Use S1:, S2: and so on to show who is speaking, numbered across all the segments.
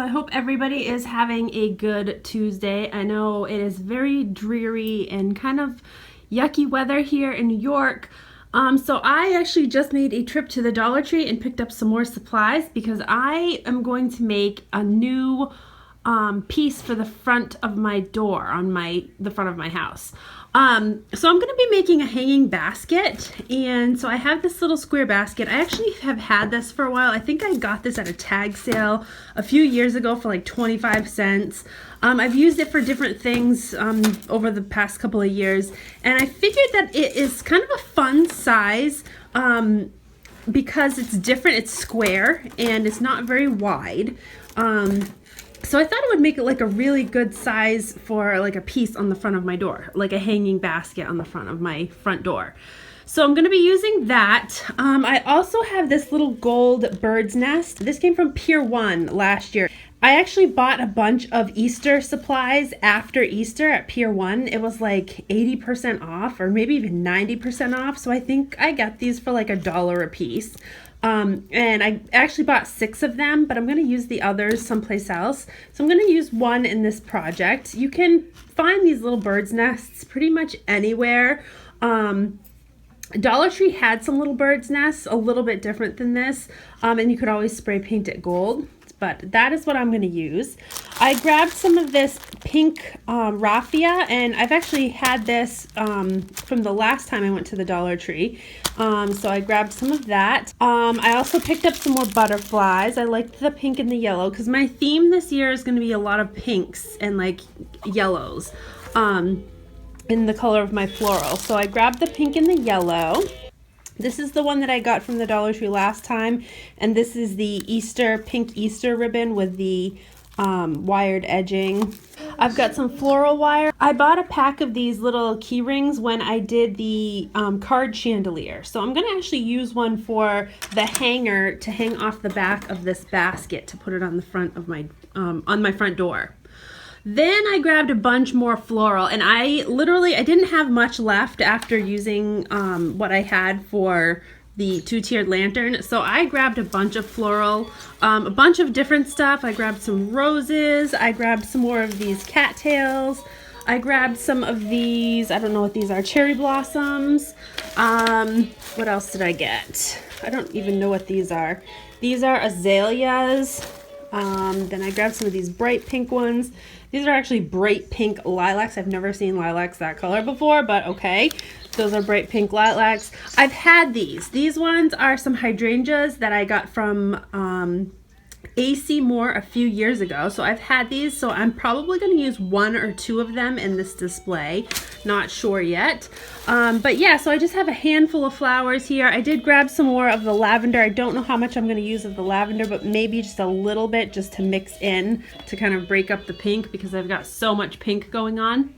S1: I hope everybody is having a good Tuesday. I know it is very dreary and kind of yucky weather here in New York. So I actually just made a trip to the Dollar Tree and picked up some more supplies because I am going to make a new piece for the front of my door on the front of my house. So I'm going to be making a hanging basket, and so I have this little square basket. I actually have had this for a while. I think I got this at a tag sale a few years ago for like 25 cents. I've used it for different things over the past couple of years, and I figured that it is kind of a fun size because it's different. It's square and it's not very wide. So I thought it would make it like a really good size for like a piece on the front of my door, like a hanging basket on the front of my front door. So I'm going to be using that. I also have this little gold bird's nest. This came from Pier 1 last year. I actually bought a bunch of Easter supplies after Easter at Pier 1. It was like 80% off or maybe even 90% off. So I think I got these for like $1 a piece. And I actually bought 6 of them, but I'm going to use the others someplace else. So I'm going to use one in this project. You can find these little bird's nests pretty much anywhere. Dollar Tree had some little bird's nests, a little bit different than this, and you could always spray paint it gold. But that is what I'm going to use. I grabbed some of this pink raffia, and I've actually had this from the last time I went to the Dollar Tree. So I grabbed some of that. I also picked up some more butterflies. I liked the pink and the yellow because my theme this year is going to be a lot of pinks and like yellows in the color of my floral. So I grabbed the pink and the yellow. This is the one that I got from the Dollar Tree last time, and this is the pink Easter ribbon with the wired edging. I've got some floral wire. I bought a pack of these little key rings when I did the card chandelier. So I'm going to actually use one for the hanger to hang off the back of this basket to put it on the front of my on my front door. Then I grabbed a bunch more floral, and I didn't have much left after using what I had for the 2-tiered lantern. So I grabbed a bunch of floral, a bunch of different stuff. I grabbed some roses. I grabbed some more of these cattails. I grabbed some of these, I don't know what these are, cherry blossoms. What else did I get? I don't even know what these are. These are azaleas. Then I grabbed some of these bright pink ones. These are actually bright pink lilacs. I've never seen lilacs that color before, but okay. Those are bright pink lilacs. I've had these. These ones are some hydrangeas that I got from AC Moore a few years ago. So I've had these, so I'm probably going to use 1 or 2 of them in this display. Not sure yet. But yeah, so I just have a handful of flowers here. I did grab some more of the lavender. I don't know how much I'm going to use of the lavender, but maybe just a little bit just to mix in to kind of break up the pink because I've got so much pink going on.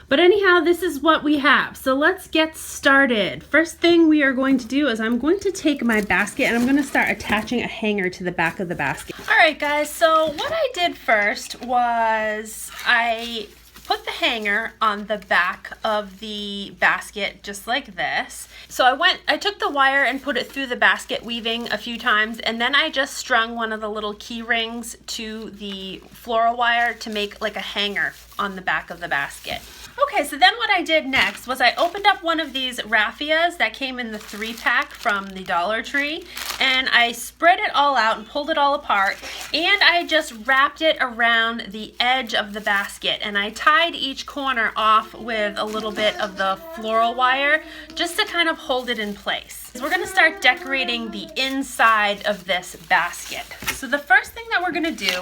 S1: But anyhow, this is what we have. So let's get started. First thing we are going to do is I'm going to take my basket and I'm going to start attaching a hanger to the back of the basket. All right, guys, so what I did first was I put the hanger on the back of the basket just like this. So I took the wire and put it through the basket weaving a few times, and then I just strung one of the little key rings to the floral wire to make like a hanger on the back of the basket. Okay, so then what I did next was I opened up one of these raffias that came in the 3-pack from the Dollar Tree, and I spread it all out and pulled it all apart, and I just wrapped it around the edge of the basket, and I tied each corner off with a little bit of the floral wire just to kind of hold it in place. We're going to start decorating the inside of this basket. So the first thing that we're going to do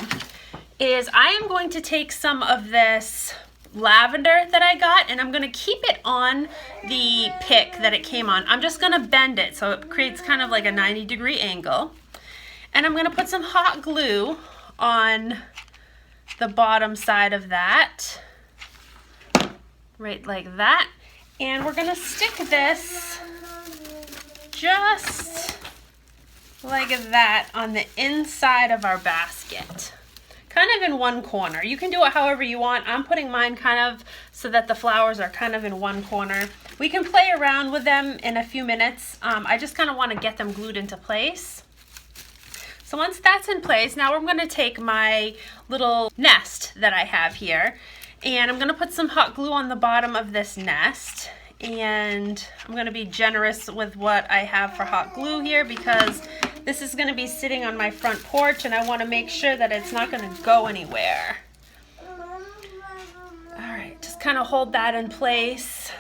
S1: is I am going to take some of this lavender that I got, and I'm going to keep it on the pick that it came on. I'm just going to bend it so it creates kind of like a 90-degree angle, and I'm going to put some hot glue on the bottom side of that, right like that, and we're going to stick this just like that on the inside of our basket. Kind of in one corner. You can do it however you want. I'm putting mine kind of so that the flowers are kind of in one corner. We can play around with them in a few minutes. I just kind of want to get them glued into place. So So once that's in place, now I'm gonna take my little nest that I have here, and I'm gonna put some hot glue on the bottom of this nest. And I'm gonna be generous with what I have for hot glue here because this is gonna be sitting on my front porch and I wanna make sure that it's not gonna go anywhere. All right, just kind of hold that in place.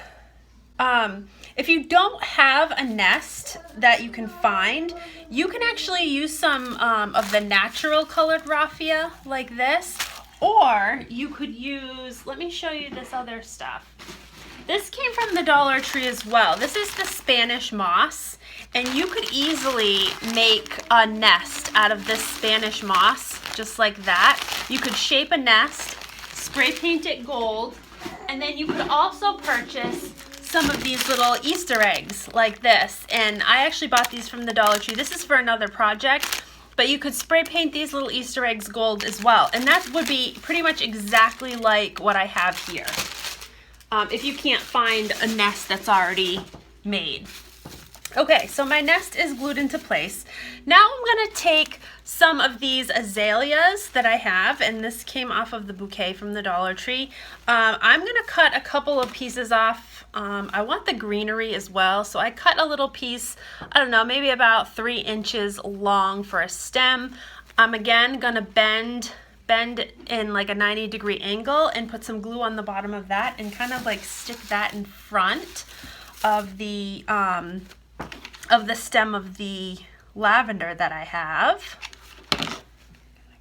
S1: If you don't have a nest that you can find, you can actually use some of the natural colored raffia like this, or you could use, let me show you this other stuff. This came from the Dollar Tree as well. This is the Spanish moss, and you could easily make a nest out of this Spanish moss, just like that. You could shape a nest, spray paint it gold, and then you could also purchase some of these little Easter eggs like this. And I actually bought these from the Dollar Tree. This is for another project, but you could spray paint these little Easter eggs gold as well. And that would be pretty much exactly like what I have here. If you can't find a nest that's already made. Okay, so my nest is glued into place. Now I'm gonna take some of these azaleas that I have, and this came off of the bouquet from the Dollar Tree. I'm gonna cut a couple of pieces off. I want the greenery as well, so I cut a little piece, I don't know, maybe about 3 inches long for a stem. I'm again gonna bend in like a 90-degree angle and put some glue on the bottom of that and kind of like stick that in front of the stem of the lavender that I have.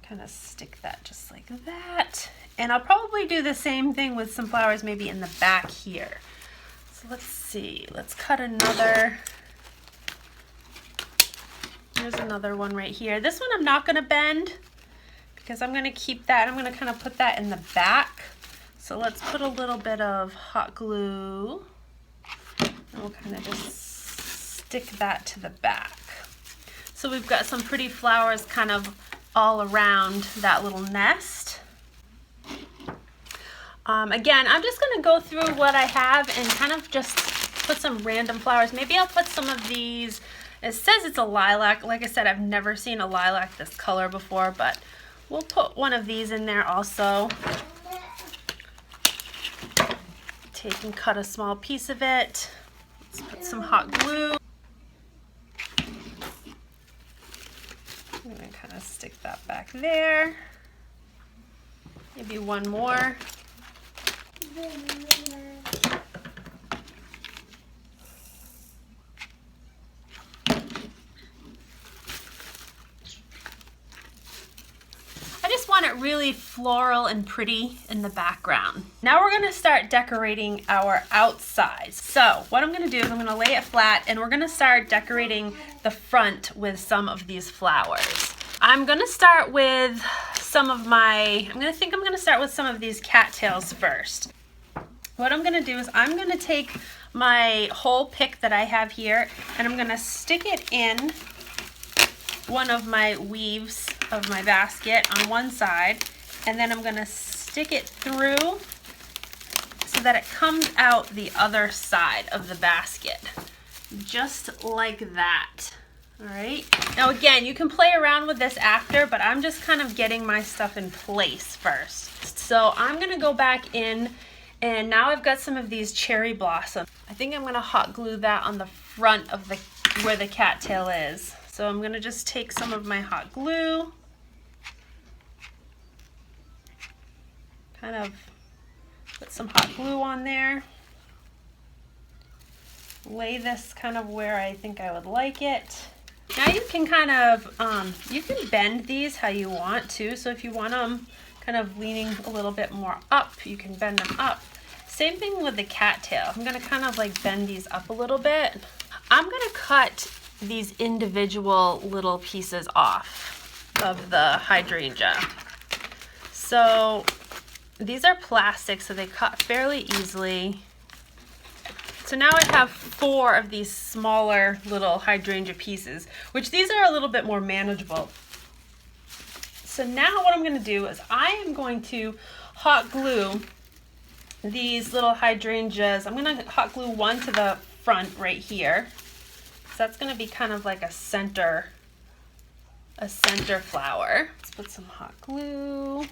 S1: Kind of stick that just like that. And I'll probably do the same thing with some flowers maybe in the back here. So let's see, let's cut another. There's another one right here. This one I'm not gonna bend, because I'm going to keep that, I'm going to kind of put that in the back. So let's put a little bit of hot glue, and we'll kind of just stick that to the back. So we've got some pretty flowers kind of all around that little nest. Again, I'm just going to go through what I have and kind of just put some random flowers. Maybe I'll put some of these, it says it's a lilac. Like I said, I've never seen a lilac this color before, but we'll put one of these in there also. Take and cut a small piece of it. Let's put some hot glue. I'm going to kind of stick that back there. Maybe one more. Want it really floral and pretty in the background. Now we're going to start decorating our outside. So what I'm going to do is I'm going to lay it flat and we're going to start decorating the front with some of these flowers. I'm going to start with some of my, I'm going to start with some of these cattails first. What I'm going to do is I'm going to take my whole pick that I have here and I'm going to stick it in one of my weaves of my basket on one side, and then I'm going to stick it through so that it comes out the other side of the basket, just like that. All right, now again, you can play around with this after, but I'm just kind of getting my stuff in place first. So I'm going to go back in, and now I've got some of these cherry blossoms. I think I'm going to hot glue that on the front of where the cattail is. So I'm going to just take some of my hot glue, kind of put some hot glue on there, lay this kind of where I think I would like it. Now you can kind of, you can bend these how you want to. So if you want them kind of leaning a little bit more up, you can bend them up. Same thing with the cattail. I'm going to kind of like bend these up a little bit. I'm going to cut these individual little pieces off of the hydrangea. So these are plastic, so they cut fairly easily. So now I have 4 of these smaller little hydrangea pieces, which these are a little bit more manageable. So now what I'm going to do is I am going to hot glue these little hydrangeas. I'm going to hot glue one to the front right here. So that's going to be kind of like a center a center flower. Let's put some hot glue.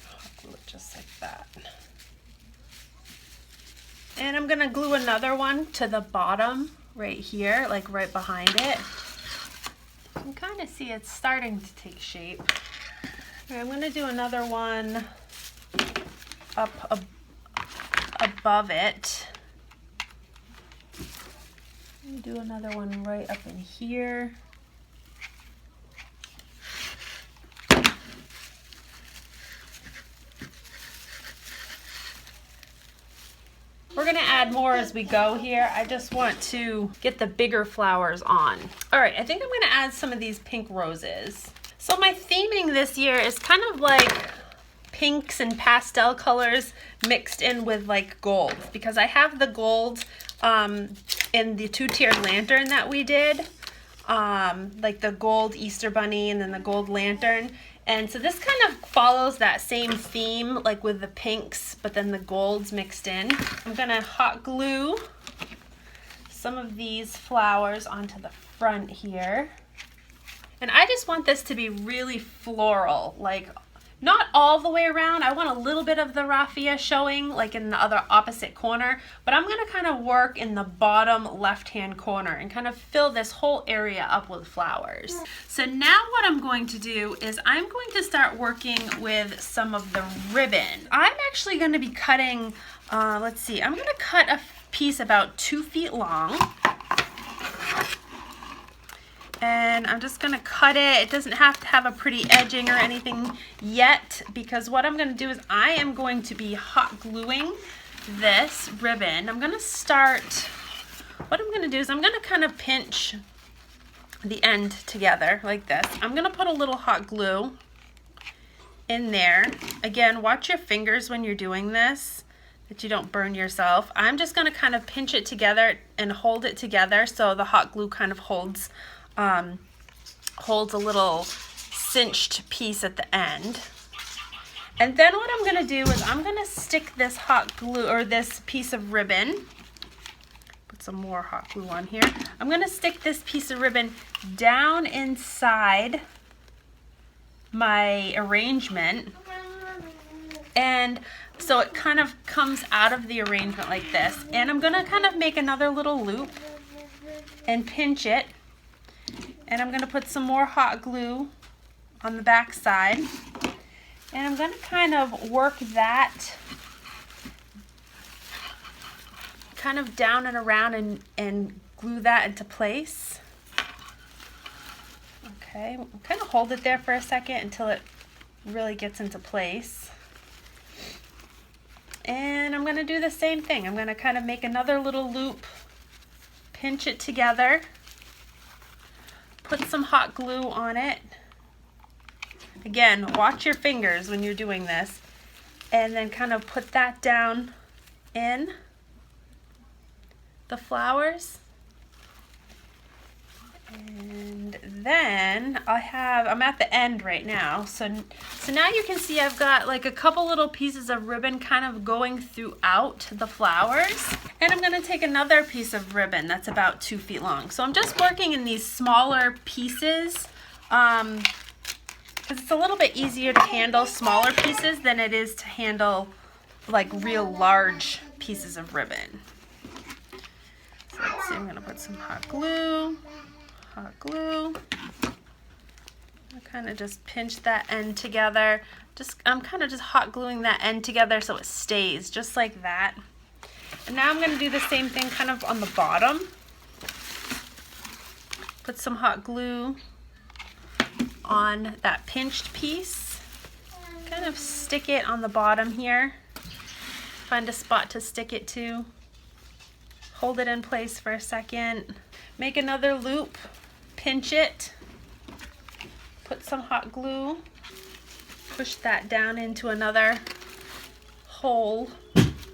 S1: Hot glue it just like that. And I'm gonna glue another one to the bottom right here, like right behind it. You can kind of see it's starting to take shape. All right, I'm gonna do another one up above it. Do another one right up in here. We're gonna add more as we go here. I just want to get the bigger flowers on. All right, I think I'm gonna add some of these pink roses. So my theming this year is kind of like pinks and pastel colors mixed in with like gold, because I have the gold in the two-tiered lantern that we did, like the gold Easter bunny and then the gold lantern. And so this kind of follows that same theme, like with the pinks, but then the golds mixed in. I'm gonna hot glue some of these flowers onto the front here. And I just want this to be really floral, like not all the way around. I want a little bit of the raffia showing, like in the other opposite corner, but I'm gonna kind of work in the bottom left-hand corner and kind of fill this whole area up with flowers. So now what I'm going to do is I'm going to start working with some of the ribbon. I'm actually gonna be cutting, let's see, I'm gonna cut a piece about 2 feet long. And I'm just gonna cut it. It doesn't have to have a pretty edging or anything yet, because what I'm gonna do is I am going to be hot gluing this ribbon. I'm gonna start, what I'm gonna do is I'm gonna kind of pinch the end together like this. I'm gonna put a little hot glue in there. Again, watch your fingers when you're doing this, that you don't burn yourself. I'm just gonna kind of pinch it together and hold it together so the hot glue kind of holds a little cinched piece at the end. And then what I'm gonna do is I'm gonna stick this hot glue, or this piece of ribbon, put some more hot glue on here. I'm gonna stick this piece of ribbon down inside my arrangement, and so it kind of comes out of the arrangement like this. And I'm gonna kind of make another little loop and pinch it. And I'm gonna put some more hot glue on the back side. And I'm gonna kind of work that kind of down and around and glue that into place. Okay, kind of hold it there for a second until it really gets into place. And I'm gonna do the same thing. I'm gonna kind of make another little loop, pinch it together, put some hot glue on it. Again, watch your fingers when you're doing this. And then kind of put that down in the flowers. And then I'm at the end right now. So now you can see I've got like a couple little pieces of ribbon kind of going throughout the flowers. And I'm gonna take another piece of ribbon that's about 2 feet long. So I'm just working in these smaller pieces, because it's a little bit easier to handle smaller pieces than it is to handle like real large pieces of ribbon. So let's see, I'm gonna put some hot glue. Hot glue. I kind of just pinch that end together. I'm kind of just hot gluing that end together so it stays just like that. And now I'm going to do the same thing kind of on the bottom. Put some hot glue on that pinched piece. Kind of stick it on the bottom here. Find a spot to stick it to. Hold it in place for a second. Make another loop. Pinch it, put some hot glue, push that down into another hole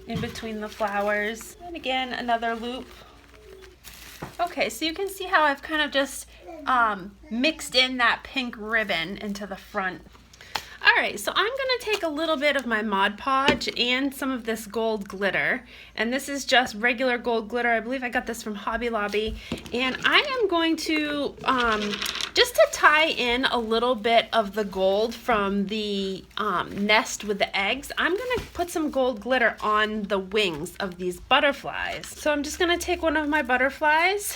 S1: in between the flowers, and again another loop. Okay, so you can see how I've kind of just mixed in that pink ribbon into the front. Alright, so I'm going to take a little bit of my Mod Podge and some of this gold glitter, and this is just regular gold glitter. I believe I got this from Hobby Lobby, and I am going to, just to tie in a little bit of the gold from the nest with the eggs, I'm going to put some gold glitter on the wings of these butterflies. So I'm just going to take one of my butterflies,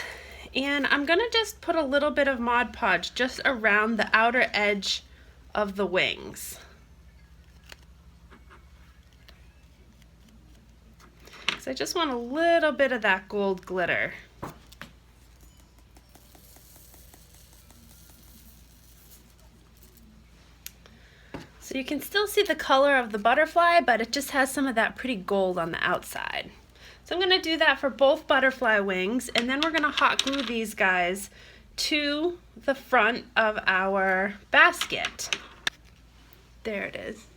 S1: and I'm going to just put a little bit of Mod Podge just around the outer edge of the wings. So I just want a little bit of that gold glitter. So you can still see the color of the butterfly, but it just has some of that pretty gold on the outside. So I'm going to do that for both butterfly wings, and then we're going to hot glue these guys to the front of our basket. There it is.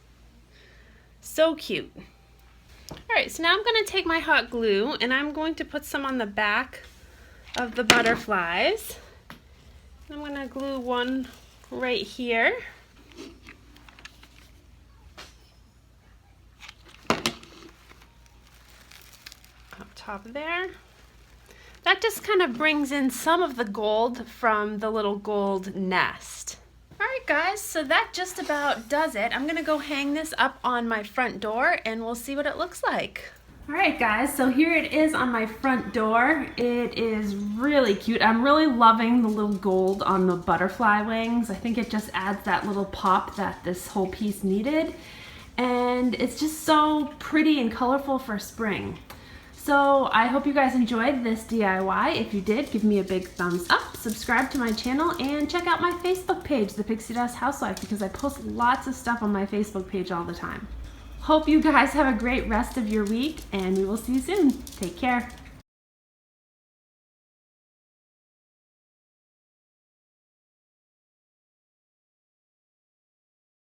S1: So cute. Alright, so now I'm going to take my hot glue and I'm going to put some on the back of the butterflies. I'm going to glue one right here. Up top there. That just kind of brings in some of the gold from the little gold nest. Alright guys, so that just about does it. I'm gonna go hang this up on my front door and we'll see what it looks like. Alright guys, so here it is on my front door. It is really cute. I'm really loving the little gold on the butterfly wings. I think it just adds that little pop that this whole piece needed. And it's just so pretty and colorful for spring. So I hope you guys enjoyed this DIY. If you did, give me a big thumbs up, subscribe to my channel, and check out my Facebook page, The Pixie Dust Housewife, because I post lots of stuff on my Facebook page all the time. Hope you guys have a great rest of your week, and we will see you soon. Take care.